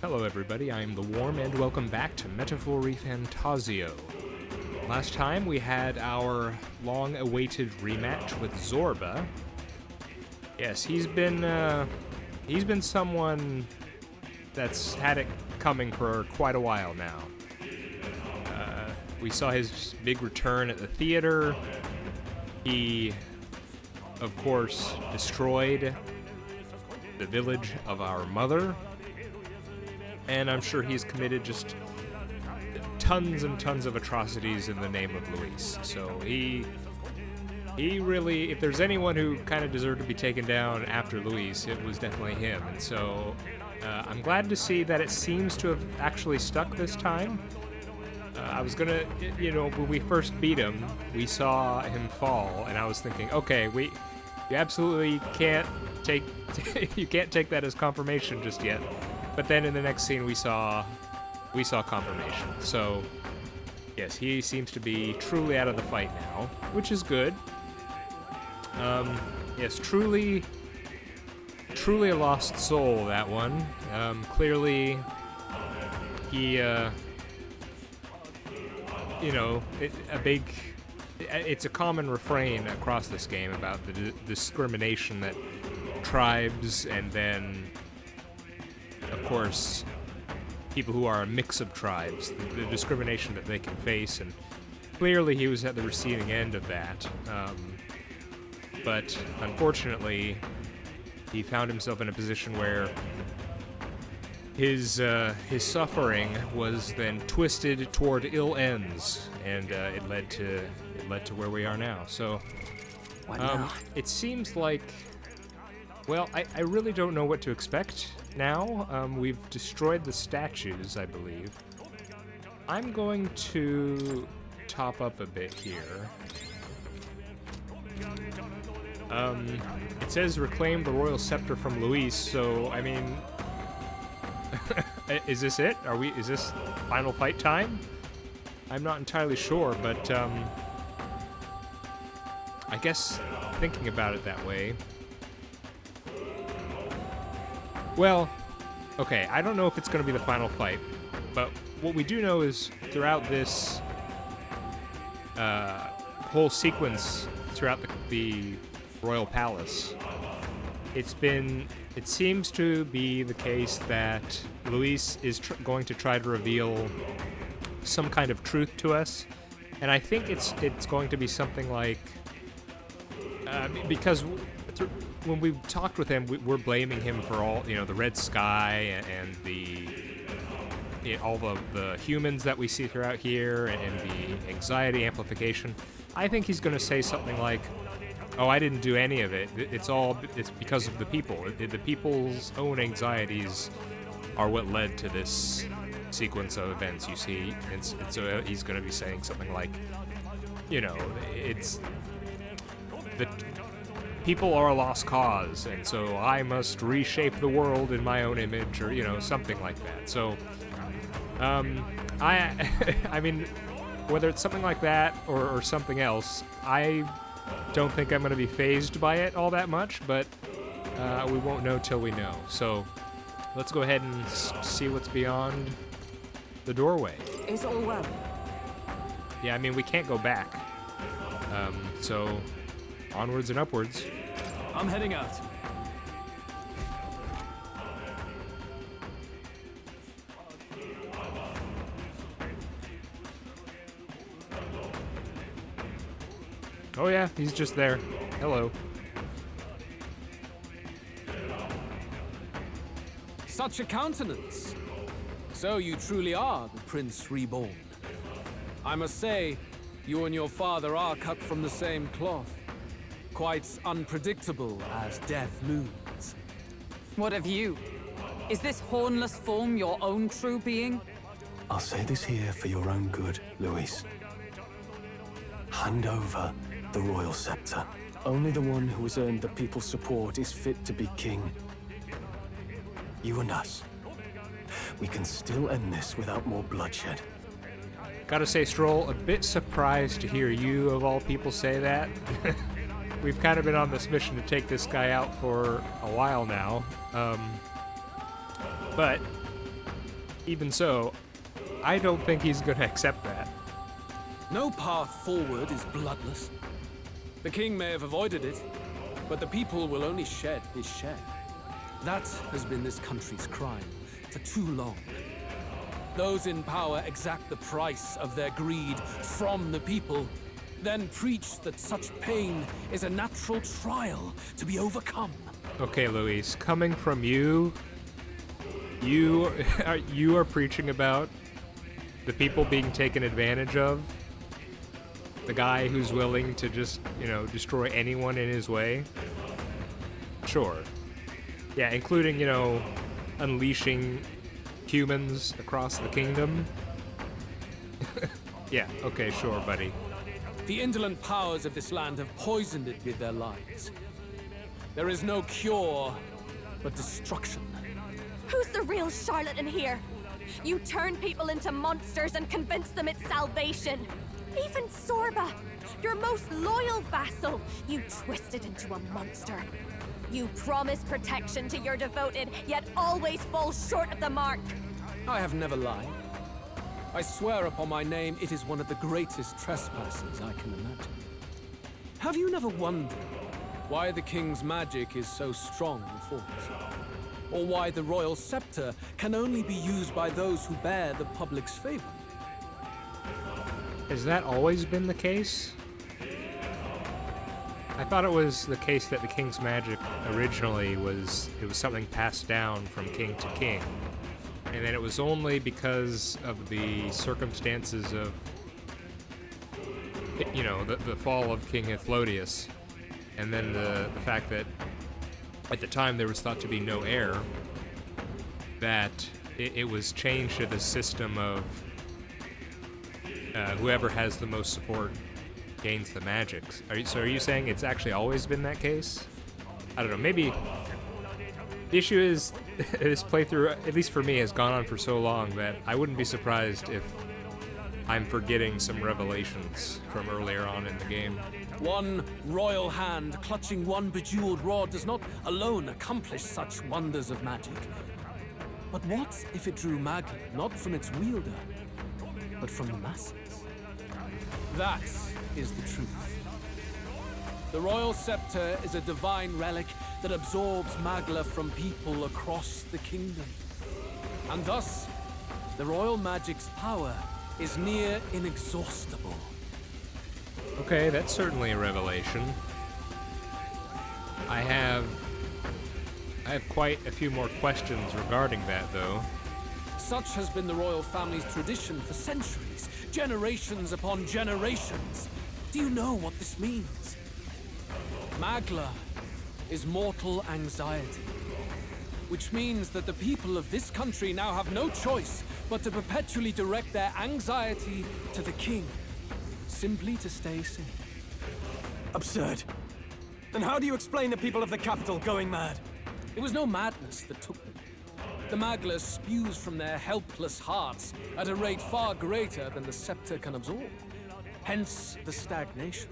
Hello everybody, I am The Worm, and welcome back to Metaphor ReFantazio. Last time we had our long-awaited rematch with Zorba. Yes, he's been someone that's had it coming for quite a while now. We saw his big return at the theater. He, of course, destroyed the village of our mother. And I'm sure he's committed just tons and tons of atrocities in the name of Luis. So he really, if there's anyone who kind of deserved to be taken down after Luis, it was definitely him. And so I'm glad to see that it seems to have actually stuck this time. I was gonna, when we first beat him, we saw him fall, and I was thinking, okay, you absolutely can't take, you can't take that as confirmation just yet. But then in the next scene, we saw confirmation. So, yes, he seems to be truly out of the fight now, which is good. Yes, truly a lost soul, that one. Clearly, he, it's a common refrain across this game about the discrimination that tribes and then, of course, people who are a mix of tribes, the discrimination that they can face, and clearly he was at the receiving end of that. But unfortunately, he found himself in a position where his suffering was then twisted toward ill ends, and it led to where we are now. So, it seems like, well, I really don't know what to expect now. We've destroyed the statues, I believe. I'm going to top up a bit here. It says reclaim the royal scepter from Luis, so, I mean, is this it? Is this final fight time? I'm not entirely sure, but, I guess thinking about it that way. Well, okay, I don't know if it's going to be the final fight, but what we do know is throughout this whole sequence throughout the royal palace, it seems to be the case that Luis is going to try to reveal some kind of truth to us, and I think it's going to be something like, because when we talked with him, we're blaming him for all, the red sky and all the humans that we see throughout here and the anxiety amplification. I think he's going to say something like, oh, I didn't do any of it. It's because of the people. The people's own anxieties are what led to this sequence of events, you see. And so he's going to be saying something like, it's the people are a lost cause, and so I must reshape the world in my own image, or, something like that. So, I mean, whether it's something like that or something else, I don't think I'm going to be fazed by it all that much, but we won't know till we know. So let's go ahead and see what's beyond the doorway. Is all well? Yeah, I mean, we can't go back. So onwards and upwards. I'm heading out. Oh yeah, he's just there. Hello. Such a countenance. So you truly are the Prince Reborn. I must say, you and your father are cut from the same cloth. Quite unpredictable as death looms. What of you? Is this hornless form your own true being? I'll say this here for your own good, Luis. Hand over the royal scepter. Only the one who has earned the people's support is fit to be king. You and us. We can still end this without more bloodshed. Gotta say, Stroll, a bit surprised to hear you, of all people, say that. We've kind of been on this mission to take this guy out for a while now. But even so, I don't think he's gonna accept that. No path forward is bloodless. The king may have avoided it, but the people will only shed his share. That has been this country's crime for too long. Those in power exact the price of their greed from the people, then preach that such pain is a natural trial to be overcome. Okay, Luis, coming from you, you are preaching about the people being taken advantage of? The guy who's willing to just, destroy anyone in his way? Sure. Yeah, including, unleashing humans across the kingdom? Yeah, okay, sure, buddy. The indolent powers of this land have poisoned it with their lies. There is no cure, but destruction. Who's the real charlatan here? You turn people into monsters and convince them it's salvation. Even Sorba, your most loyal vassal, you twisted into a monster. You promise protection to your devoted, yet always fall short of the mark. I have never lied. I swear upon my name, it is one of the greatest trespasses I can imagine. Have you never wondered why the king's magic is so strong and force? Or why the royal scepter can only be used by those who bear the public's favor? Has that always been the case? I thought it was the case that the king's magic originally was something passed down from king to king. And then it was only because of the circumstances of, the fall of King Ethlodius, and then the fact that at the time there was thought to be no heir, that it was changed to the system of whoever has the most support gains the magic. Are you saying it's actually always been that case? I don't know, maybe the issue is this playthrough, at least for me, has gone on for so long that I wouldn't be surprised if I'm forgetting some revelations from earlier on in the game. One royal hand clutching one bejeweled rod does not alone accomplish such wonders of magic. But what if it drew magic not from its wielder, but from the masses? That is the truth. The royal scepter is a divine relic that absorbs Magla from people across the kingdom. And thus, the royal magic's power is near inexhaustible. Okay, that's certainly a revelation. I have quite a few more questions regarding that, though. Such has been the royal family's tradition for centuries, generations upon generations. Do you know what this means? Magla is mortal anxiety, which means that the people of this country now have no choice but to perpetually direct their anxiety to the king, simply to stay safe. Absurd. Then how do you explain the people of the capital going mad? It was no madness that took them. The Magla spews from their helpless hearts at a rate far greater than the scepter can absorb. Hence the stagnation.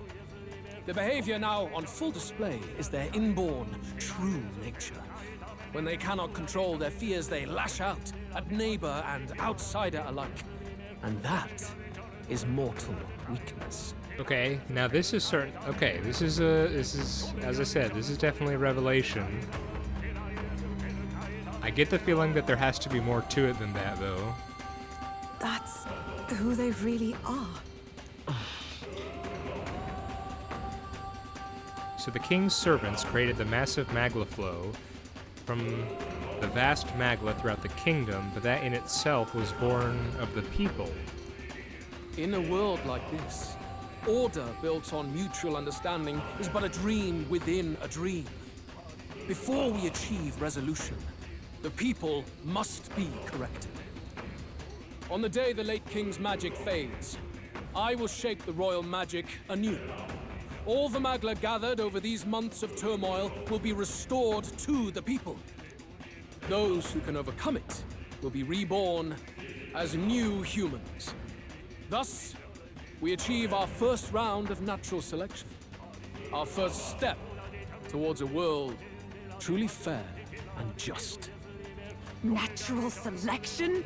The behavior now on full display is their inborn, true nature. When they cannot control their fears, they lash out at neighbor and outsider alike. And that is mortal weakness. Okay, now this is certain. Okay, this is, as I said, this is definitely a revelation. I get the feeling that there has to be more to it than that, though. That's who they really are. So the king's servants created the massive Magla flow from the vast Magla throughout the kingdom, but that in itself was born of the people. In a world like this, order built on mutual understanding is but a dream within a dream. Before we achieve resolution, the people must be corrected. On the day the late king's magic fades, I will shape the royal magic anew. All the Magla gathered over these months of turmoil will be restored to the people. Those who can overcome it will be reborn as new humans. Thus, we achieve our first round of natural selection. Our first step towards a world truly fair and just. Natural selection?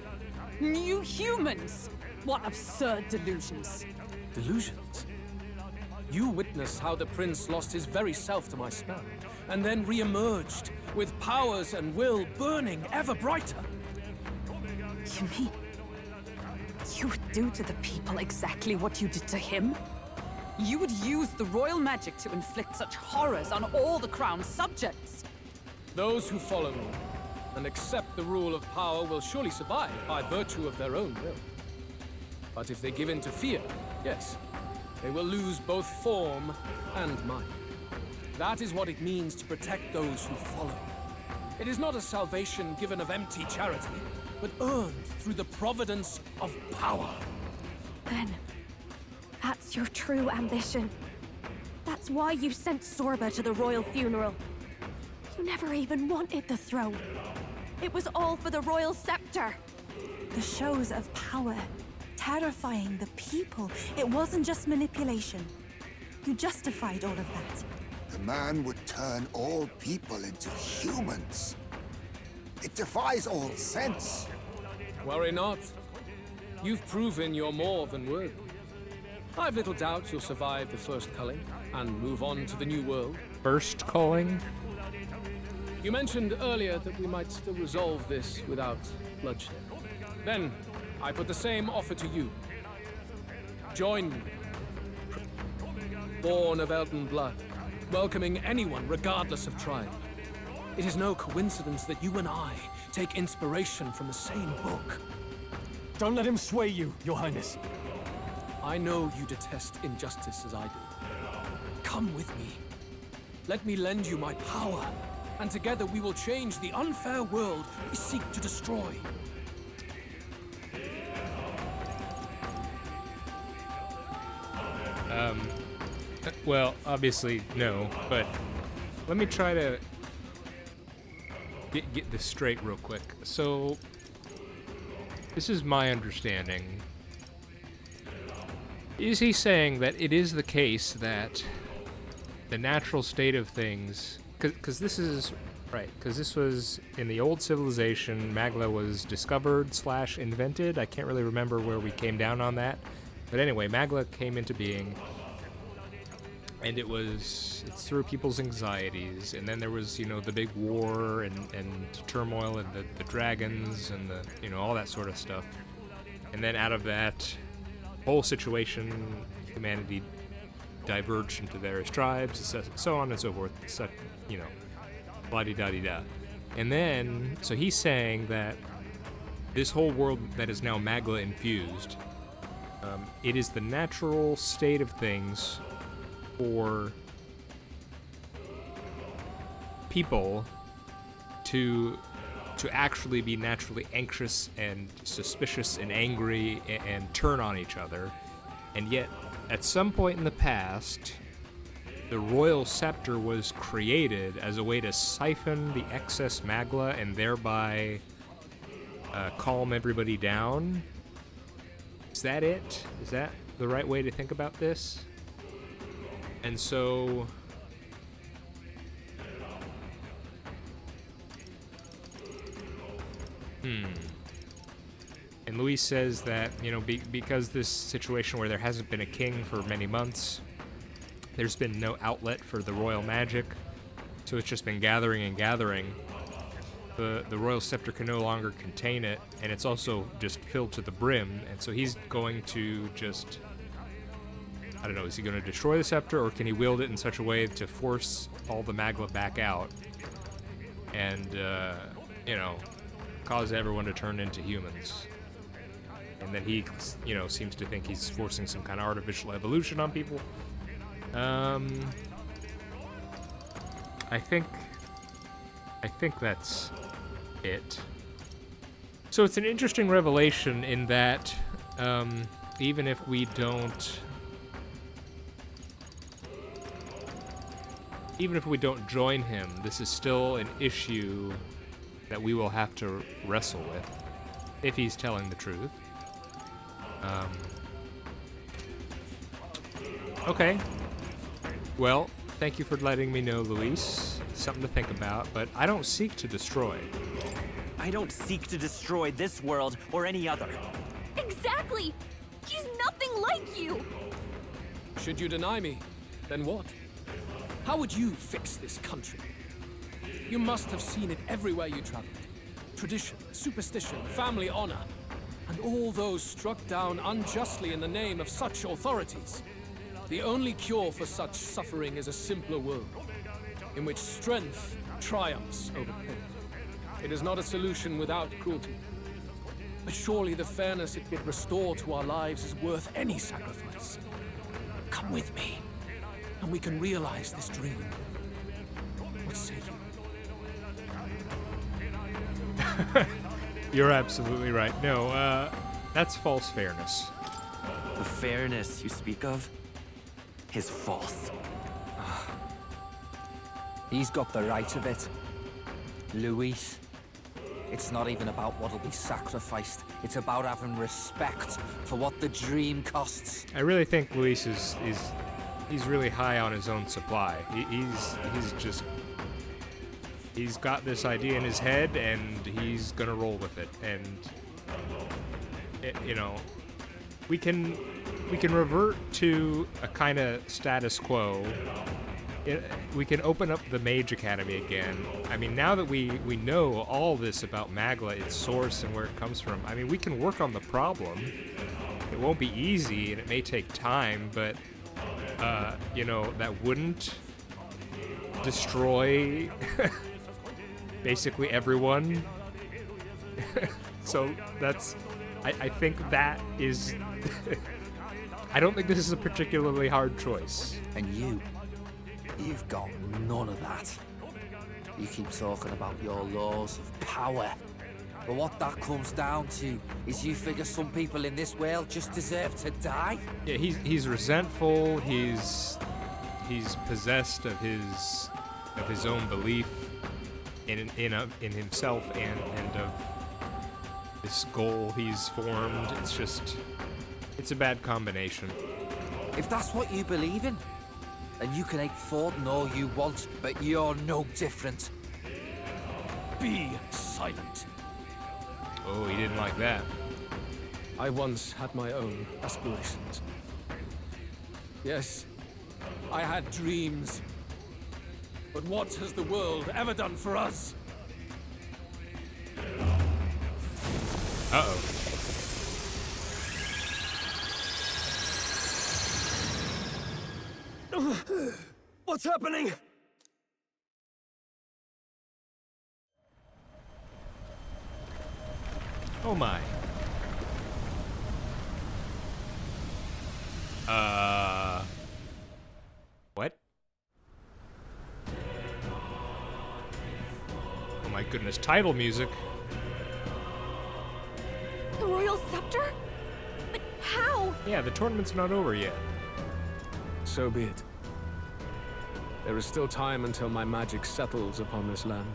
New humans! What absurd delusions. Delusions? You witnessed how the prince lost his very self to my spell, and then re-emerged, with powers and will burning ever brighter. You mean you would do to the people exactly what you did to him? You would use the royal magic to inflict such horrors on all the crown's subjects? Those who follow me and accept the rule of power will surely survive by virtue of their own will. But if they give in to fear, yes, they will lose both form and mind. That is what it means to protect those who follow. It is not a salvation given of empty charity, but earned through the providence of power. Then, that's your true ambition. That's why you sent Sorba to the royal funeral. You never even wanted the throne. It was all for the royal scepter. The shows of power, terrifying the people. It wasn't just manipulation. You justified all of that. The man would turn all people into humans. It defies all sense. Worry not. You've proven you're more than worthy. I've little doubt you'll survive the first culling and move on to the new world. First calling? You mentioned earlier that we might still resolve this without bloodshed. Then, I put the same offer to you. Join me. Born of Elden blood, welcoming anyone regardless of tribe. It is no coincidence that you and I take inspiration from the same book. Don't let him sway you, Your Highness. I know you detest injustice as I do. Come with me. Let me lend you my power, and together we will change the unfair world we seek to destroy. Well, obviously, no, but let me try to get this straight real quick. So, this is my understanding. Is he saying that it is the case that the natural state of things, because this is, right, because this was in the old civilization, Magla was discovered / invented. I can't really remember where we came down on that. But anyway, Magla came into being, and it's through people's anxieties, and then there was, you know, the big war and turmoil and the dragons and the, you know, all that sort of stuff. And then out of that whole situation, humanity diverged into various tribes, so on and so forth, such, you know, blah-de-da-de-da. And then, so he's saying that this whole world that is now Magla infused, it is the natural state of things for people to actually be naturally anxious and suspicious and angry and turn on each other. And yet, at some point in the past, the royal scepter was created as a way to siphon the excess Magla and thereby calm everybody down. Is that it? Is that the right way to think about this? And so, and Luis says that, you know, because this situation where there hasn't been a king for many months, there's been no outlet for the royal magic, so it's just been gathering and gathering. The royal scepter can no longer contain it, and it's also just filled to the brim, and so he's going to just, I don't know, is he going to destroy the scepter, or can he wield it in such a way to force all the Magla back out and, you know, cause everyone to turn into humans? And then he, you know, seems to think he's forcing some kind of artificial evolution on people. I think that's it. So it's an interesting revelation in that even if we don't join him, this is still an issue that we will have to wrestle with if he's telling the truth. Okay. Well, thank you for letting me know, Luis. Something to think about, but I don't seek to destroy. I don't seek to destroy this world or any other. Exactly! He's nothing like you! Should you deny me, then what? How would you fix this country? You must have seen it everywhere you traveled. Tradition, superstition, family honor, and all those struck down unjustly in the name of such authorities. The only cure for such suffering is a simpler world, in which strength triumphs over pain. It is not a solution without cruelty. But surely the fairness it could restore to our lives is worth any sacrifice. Come with me, and we can realize this dream. What say you? You're absolutely right. No, that's false fairness. The fairness you speak of is false. He's got the right of it. Luis. It's not even about what'll be sacrificed. It's about having respect for what the dream costs. I really think Luis he's really high on his own supply. He's got this idea in his head and he's gonna roll with it. And we can revert to a kind of status quo. We can open up the Mage Academy again. I mean, now that we know all this about Magla, its source and where it comes from, I mean, we can work on the problem. It won't be easy and it may take time, but, that wouldn't destroy basically everyone. So I think that is, I don't think this is a particularly hard choice. And you've got none of that. You keep talking about your laws of power. But what that comes down to is you figure some people in this world just deserve to die? Yeah, he's resentful, he's possessed of his own belief in himself and of this goal he's formed. It's a bad combination. If that's what you believe in, then you can hate Forden all you want, but you're no different. Be silent. Oh, he didn't like that. I once had my own aspirations. Yes, I had dreams. But what has the world ever done for us? Uh-oh. What's happening? Oh my. What? Oh my goodness, title music. The Royal Scepter? But how? Yeah, the tournament's not over yet. So be it. There is still time until my magic settles upon this land.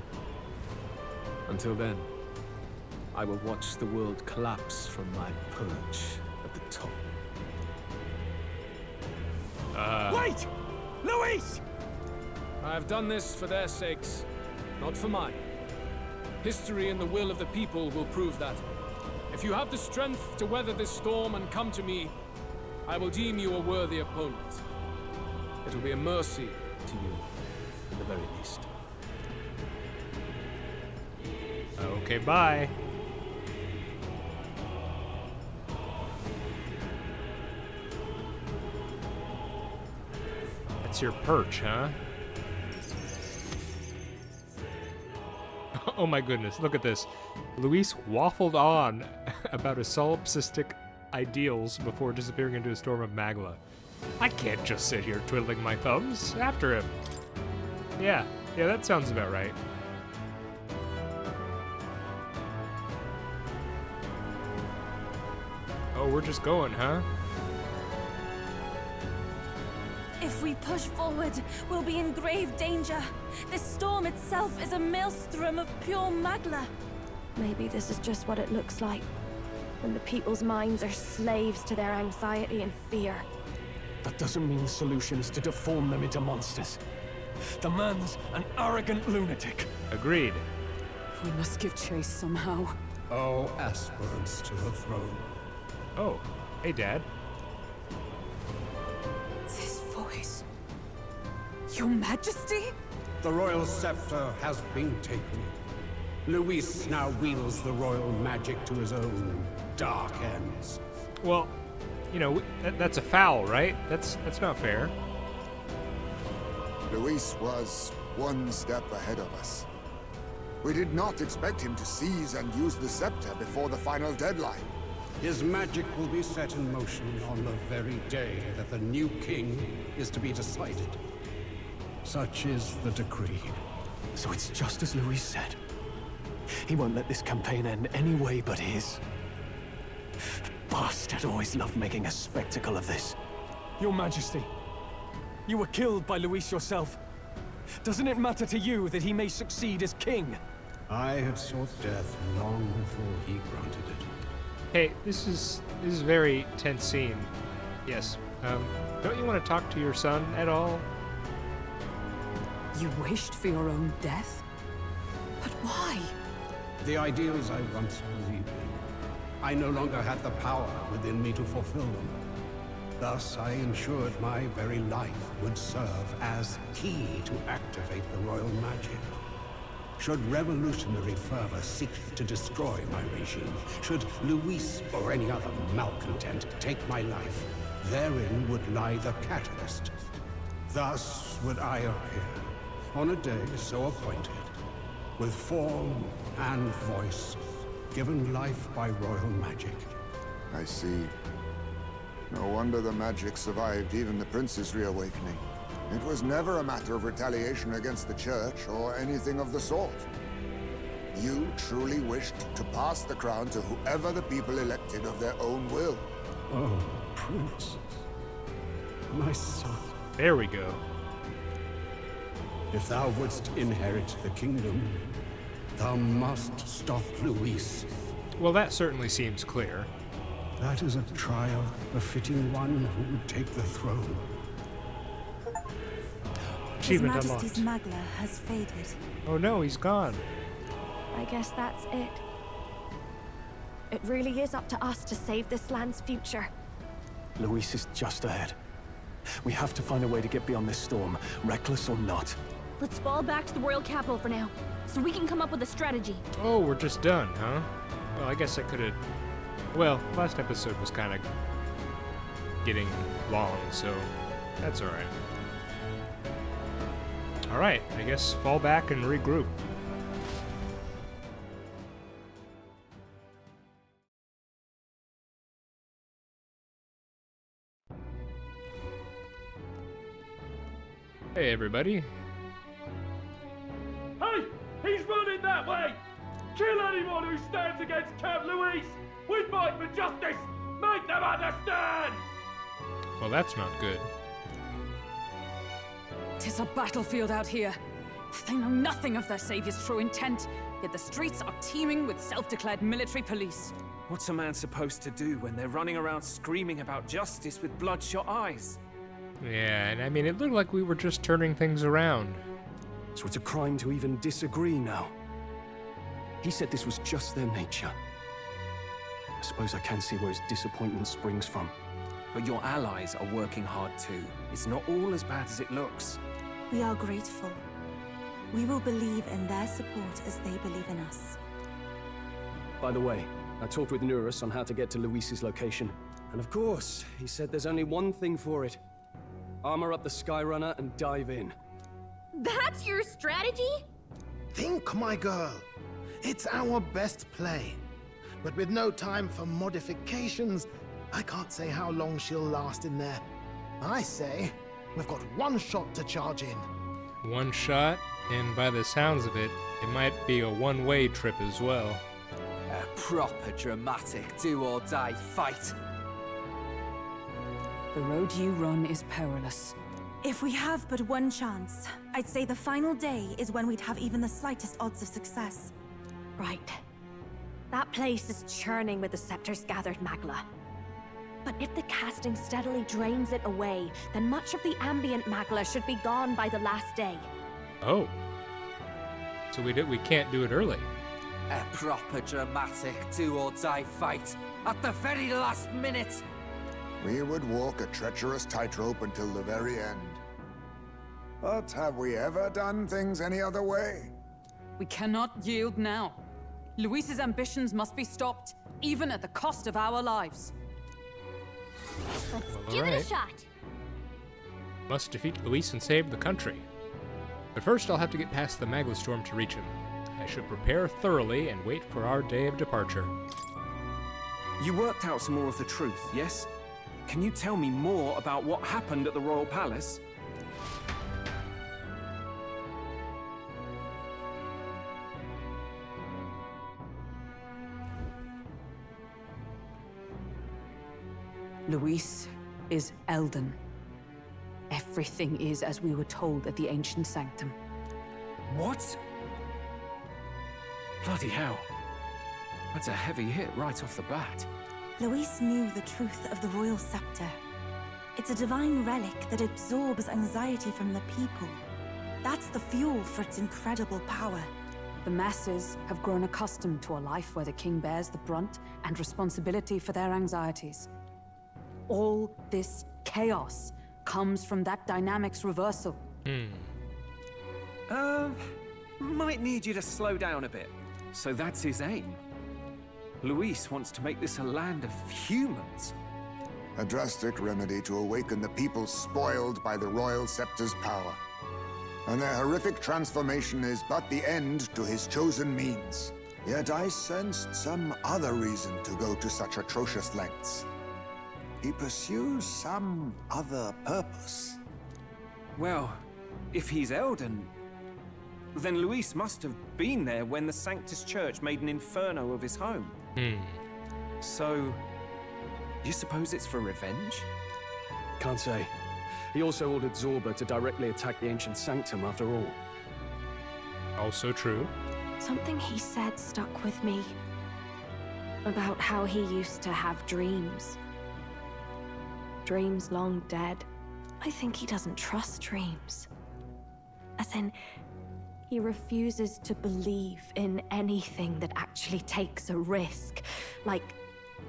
Until then, I will watch the world collapse from my perch at the top. Wait! Luis! I have done this for their sakes, not for mine. History and the will of the people will prove that. If you have the strength to weather this storm and come to me, I will deem you a worthy opponent. It will be a mercy to you, at the very least. Okay, bye. That's your perch, huh? Oh my goodness, look at this. Luis waffled on about his solipsistic ideals before disappearing into a storm of Magla. I can't just sit here twiddling my thumbs. After him. Yeah, that sounds about right. Oh, we're just going, huh? If we push forward, we'll be in grave danger. This storm itself is a maelstrom of pure Magla. Maybe this is just what it looks like. When the people's minds are slaves to their anxiety and fear. That doesn't mean the solution is to deform them into monsters. The man's an arrogant lunatic. Agreed. We must give chase somehow. All aspirants to the throne. Oh, hey, Dad. This voice. Your Majesty? The royal scepter has been taken. Luis now wields the royal magic to his own dark ends. Well, you know, that's a foul, right? That's not fair. Luis was one step ahead of us. We did not expect him to seize and use the scepter before the final deadline. His magic will be set in motion on the very day that the new king is to be decided. Such is the decree. So it's just as Luis said. He won't let this campaign end any way but his. Bastard always loved making a spectacle of this. Your Majesty, you were killed by Luis yourself. Doesn't it matter to you that he may succeed as king? I had sought death long before he granted it. Hey, this is a very tense scene. Yes. Don't you want to talk to your son at all? You wished for your own death? But why? The ideals I once believed in, I no longer had the power within me to fulfill them. Thus, I ensured my very life would serve as key to activate the royal magic. Should revolutionary fervor seek to destroy my regime, should Luis or any other malcontent take my life, therein would lie the catalyst. Thus would I appear, on a day so appointed, with form and voice, given life by royal magic. I see. No wonder the magic survived even the prince's reawakening. It was never a matter of retaliation against the church or anything of the sort. You truly wished to pass the crown to whoever the people elected of their own will. Oh, Prince. My son. There we go. If thou wouldst inherit the kingdom, thou must stop Luis. Well, that certainly seems clear. That is a trial befitting one who would take the throne. His Achievement Majesty's unlocked. Magla has faded. Oh no, he's gone. I guess that's it. It really is up to us to save this land's future. Luis is just ahead. We have to find a way to get beyond this storm, reckless or not. Let's fall back to the royal capital for now, so we can come up with a strategy. Oh, we're just done, huh? Well, I guess I could have... Well, last episode was kind of getting long, so that's alright. Alright, I guess fall back and regroup. Hey everybody. Hey! He's running that way! Kill anyone who stands against Count Luis! We fight for justice! Make them understand! Well, that's not good. 'Tis a battlefield out here. They know nothing of their savior's true intent, yet the streets are teeming with self-declared military police. What's a man supposed to do when they're running around screaming about justice with bloodshot eyes? Yeah, and I mean, it looked like we were just turning things around. So it's a crime to even disagree now. He said this was just their nature. I suppose I can see where his disappointment springs from. But your allies are working hard too. It's not all as bad as it looks. We are grateful. We will believe in their support as they believe in us. By the way, I talked with Nurus on how to get to Luis's location. And of course, he said there's only one thing for it. Armor up the Skyrunner and dive in. That's your strategy? Think, my girl. It's our best play. But with no time for modifications, I can't say how long she'll last in there. I say, we've got one shot to charge in. One shot, and by the sounds of it, it might be a one-way trip as well. A proper dramatic do-or-die fight. The road you run is perilous. If we have but one chance, I'd say the final day is when we'd have even the slightest odds of success. Right. That place is churning with the scepter's gathered magla. But if the casting steadily drains it away, then much of the ambient magla should be gone by the last day. Oh. So we can't do it early. A proper dramatic do-or-die fight at the very last minute. We would walk a treacherous tightrope until the very end. But have we ever done things any other way? We cannot yield now. Luis's ambitions must be stopped, even at the cost of our lives. Let's Well, give it a alright. shot. Must defeat Luis and save the country. But first I'll have to get past the Magla storm to reach him. I should prepare thoroughly and wait for our day of departure. You worked out some more of the truth, yes? Can you tell me more about what happened at the Royal Palace? Luis is Elden. Everything is as we were told at the Ancient Sanctum. What? Bloody hell. That's a heavy hit right off the bat. Luis knew the truth of the royal scepter. It's a divine relic that absorbs anxiety from the people. That's the fuel for its incredible power. The masses have grown accustomed to a life where the king bears the brunt and responsibility for their anxieties. All this chaos comes from that dynamic's reversal. Might need you to slow down a bit. So that's his aim. Luis wants to make this a land of humans. A drastic remedy to awaken the people spoiled by the royal scepter's power. And their horrific transformation is but the end to his chosen means. Yet I sensed some other reason to go to such atrocious lengths. He pursues some other purpose. Well, if he's Elden, then Luis must have been there when the Sanctus Church made an inferno of his home. So, you suppose it's for revenge? Can't say. He also ordered Zorba to directly attack the Ancient Sanctum after all. Also true. Something he said stuck with me. About how he used to have dreams. Dreams long dead. I think he doesn't trust dreams. As in, he refuses to believe in anything that actually takes a risk, like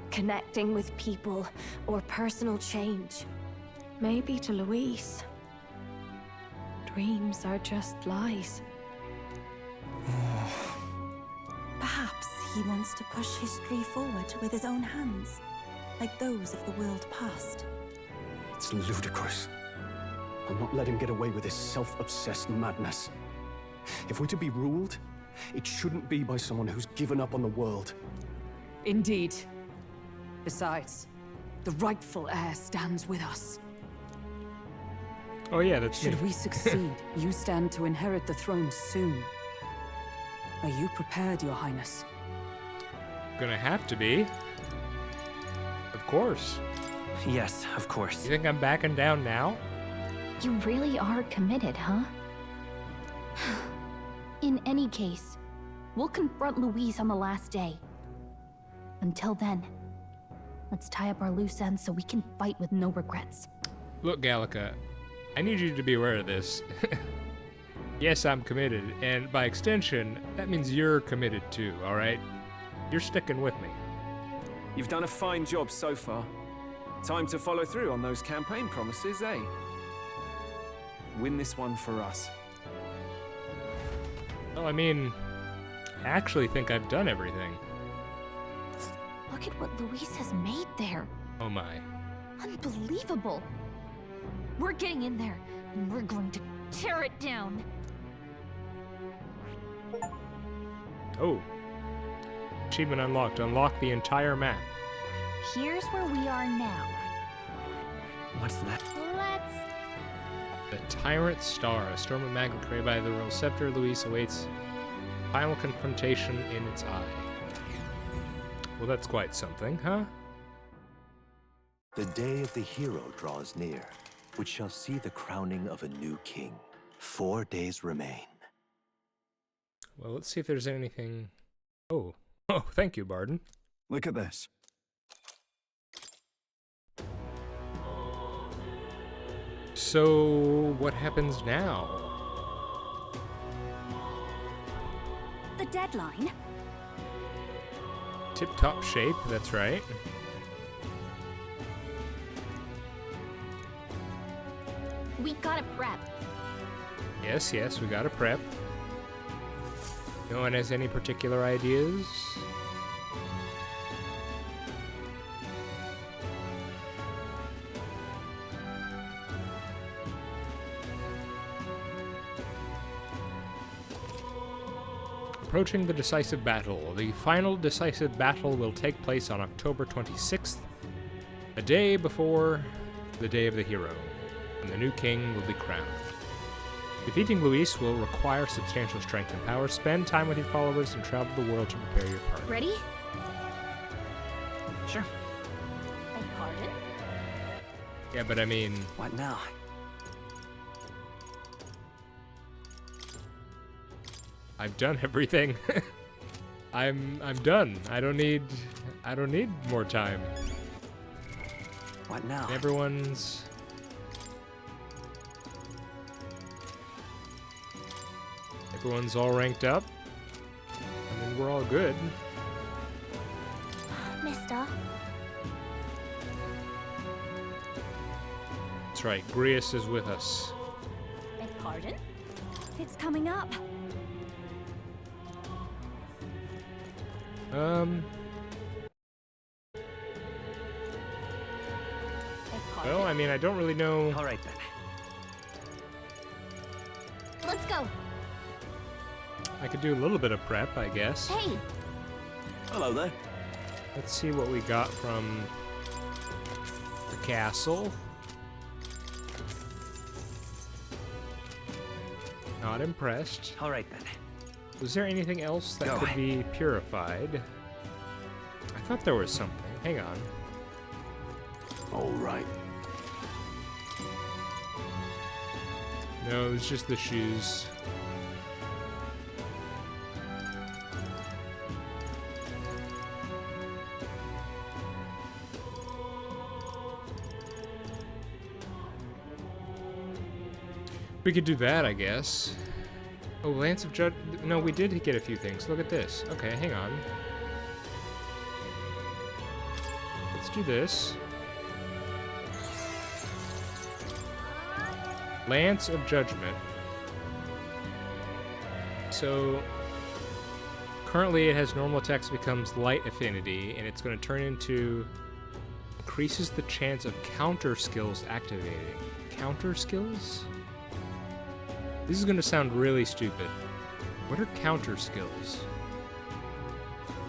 connecting with people or personal change. Maybe to Luis, dreams are just lies. Perhaps he wants to push history forward with his own hands, like those of the world past. It's ludicrous. I'll not let him get away with his self-obsessed madness. If we're to be ruled, it shouldn't be by someone who's given up on the world. Indeed. Besides, the rightful heir stands with us. Oh yeah, that's me. Should we succeed, you stand to inherit the throne soon. Are you prepared, Your Highness? Gonna have to be. Of course. Yes, of course. You think I'm backing down now? You really are committed, huh? In any case, we'll confront Luis on the last day. Until then, let's tie up our loose ends so we can fight with no regrets. Look, Gallica, I need you to be aware of this. Yes, I'm committed, and by extension, that means you're committed too, alright? You're sticking with me. You've done a fine job so far. Time to follow through on those campaign promises, eh? Win this one for us. Well, I mean, I actually think I've done everything. Look at what Luis has made there. Oh my. Unbelievable. We're getting in there, and we're going to tear it down. Oh. Achievement unlocked. Unlock the entire map. Here's where we are now. What's that? Let's... The Tyrant Star, a storm of magma created by the Royal Scepter. Luis awaits final confrontation in its eye. Well, that's quite something, huh? The day of the hero draws near, which shall see the crowning of a new king. 4 days remain. Well, let's see if there's anything... Oh. Oh, thank you, Barden. Look at this. So, what happens now? The deadline? Tip-top shape, that's right. We gotta prep. Yes, we gotta prep. No one has any particular ideas? Approaching the decisive battle. The final decisive battle will take place on October 26th, a day before the day of the hero, and the new king will be crowned. Defeating Luis will require substantial strength and power. Spend time with your followers and travel the world to prepare your party. Ready? Sure. Beg pardon? Yeah, but I mean... What now? I've done everything. I'm done. I don't need more time. What now? Everyone's all ranked up. I mean, we're all good. Mister. That's right. Grius is with us. Beg pardon? It's coming up. Well, I mean, I don't really know. All right then. Let's go. I could do a little bit of prep, I guess. Hey. Hello there. Let's see what we got from the castle. Not impressed. All right then. Was there anything else that could be purified? I thought there was something. Hang on. All right. No, it was just the shoes. We could do that, I guess. Oh, Lance of Judge... No, we did get a few things. Look at this. Okay, hang on. Let's do this. Lance of Judgment. So... currently it has normal attacks, becomes light affinity, and it's going to turn into... increases the chance of counter skills activating. Counter skills? This is gonna sound really stupid. What are counter skills?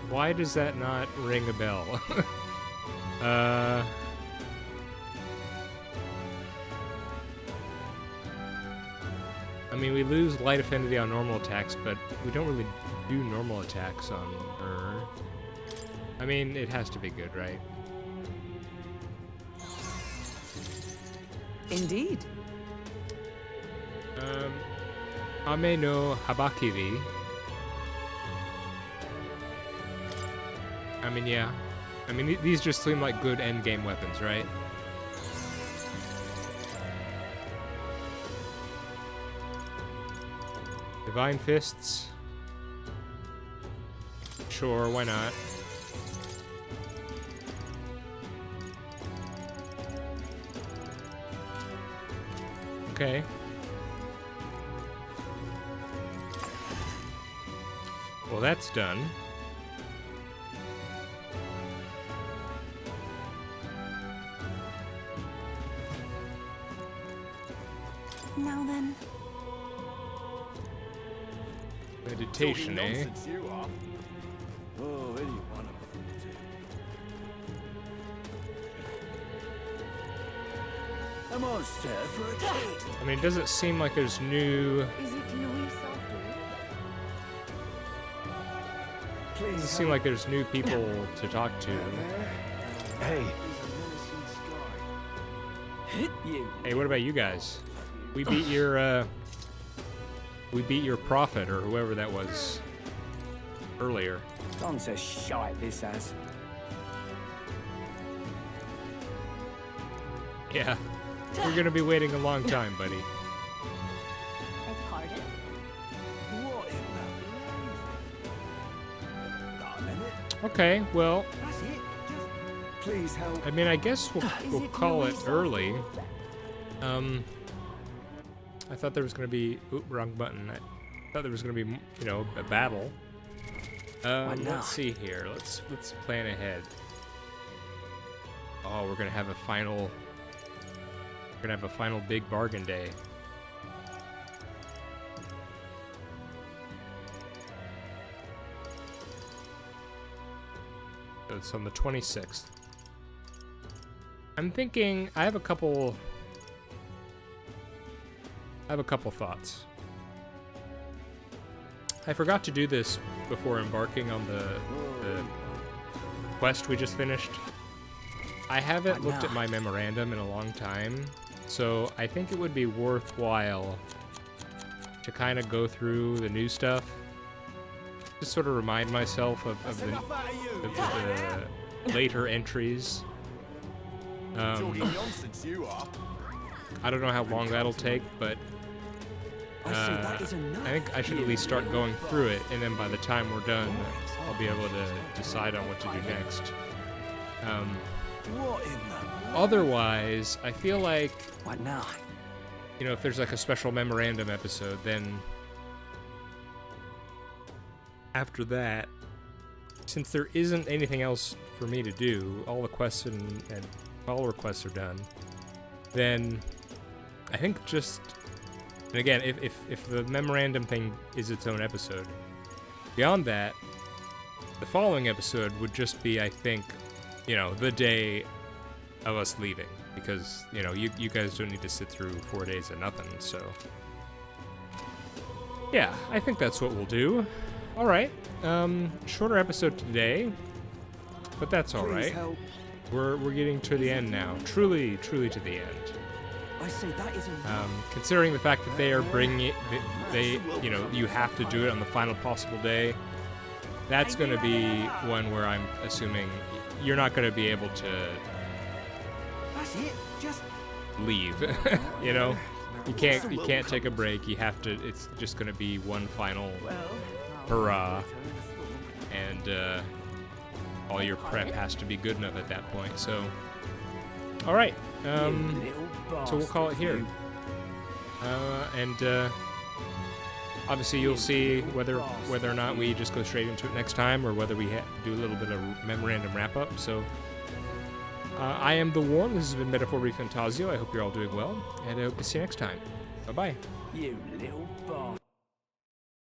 Why does that not ring a bell? I mean, we lose light affinity on normal attacks, but we don't really do normal attacks on her. I mean, it has to be good, right? Indeed. Ame no Habakiri. I mean, yeah. I mean, these just seem like good endgame weapons, right? Divine Fists. Sure, why not? Okay. Well, that's done. Now then. Meditation, eh? Oh, where do you want to? A monster for a treat. I mean, it doesn't seem like there's new... Is it Louis after all? Doesn't seem like there's new people to talk to. Hey. Hey, what about you guys? We beat your, we beat your prophet, or whoever that was, earlier. Gone to shite, this has. Yeah. We're gonna be waiting a long time, buddy. Beg pardon? What in the... Got a minute? Okay, well, That's it. Just please help. I mean, I guess we'll call it early. I thought there was gonna be, oop, wrong button. I thought there was gonna be, you know, a battle. Let's see here. Let's plan ahead. Oh, we're gonna have a final big bargain day. So it's on the 26th. I'm thinking I have a couple thoughts. I forgot to do this before embarking on the quest we just finished. I haven't looked at my memorandum in a long time, so I think it would be worthwhile to kind of go through the new stuff, just sort of remind myself of the later entries. I don't know how long that'll take, but I think I should at least start going through it, and then by the time we're done, I'll be able to decide on what to do next. Otherwise, I feel like, what now? You know, if there's like a special memorandum episode, then after that, since there isn't anything else for me to do, all the quests and all requests are done, then I think just, and again, if the memorandum thing is its own episode, beyond that, the following episode would just be, I think, you know, the day of us leaving, because, you know, you guys don't need to sit through 4 days of nothing, so yeah, I think that's what we'll do. All right, shorter episode today, but that's all right. We're getting to the end now, truly to the end. I say that isn't. Considering the fact that they are bringing it, they you know, you have to do it on the final possible day. That's going to be one where I'm assuming you're not going to be able to leave. You know, you can't take a break. You have to. It's just going to be one final hurrah, and all your prep has to be good enough at that point. So, all right. So we'll call it here. Obviously you'll see whether or not we just go straight into it next time, or whether we do a little bit of memorandum wrap up. So I am the Warm. This has been Metaphor ReFantazio. I hope you're all doing well, and I hope to see you next time. Bye bye. You little boss.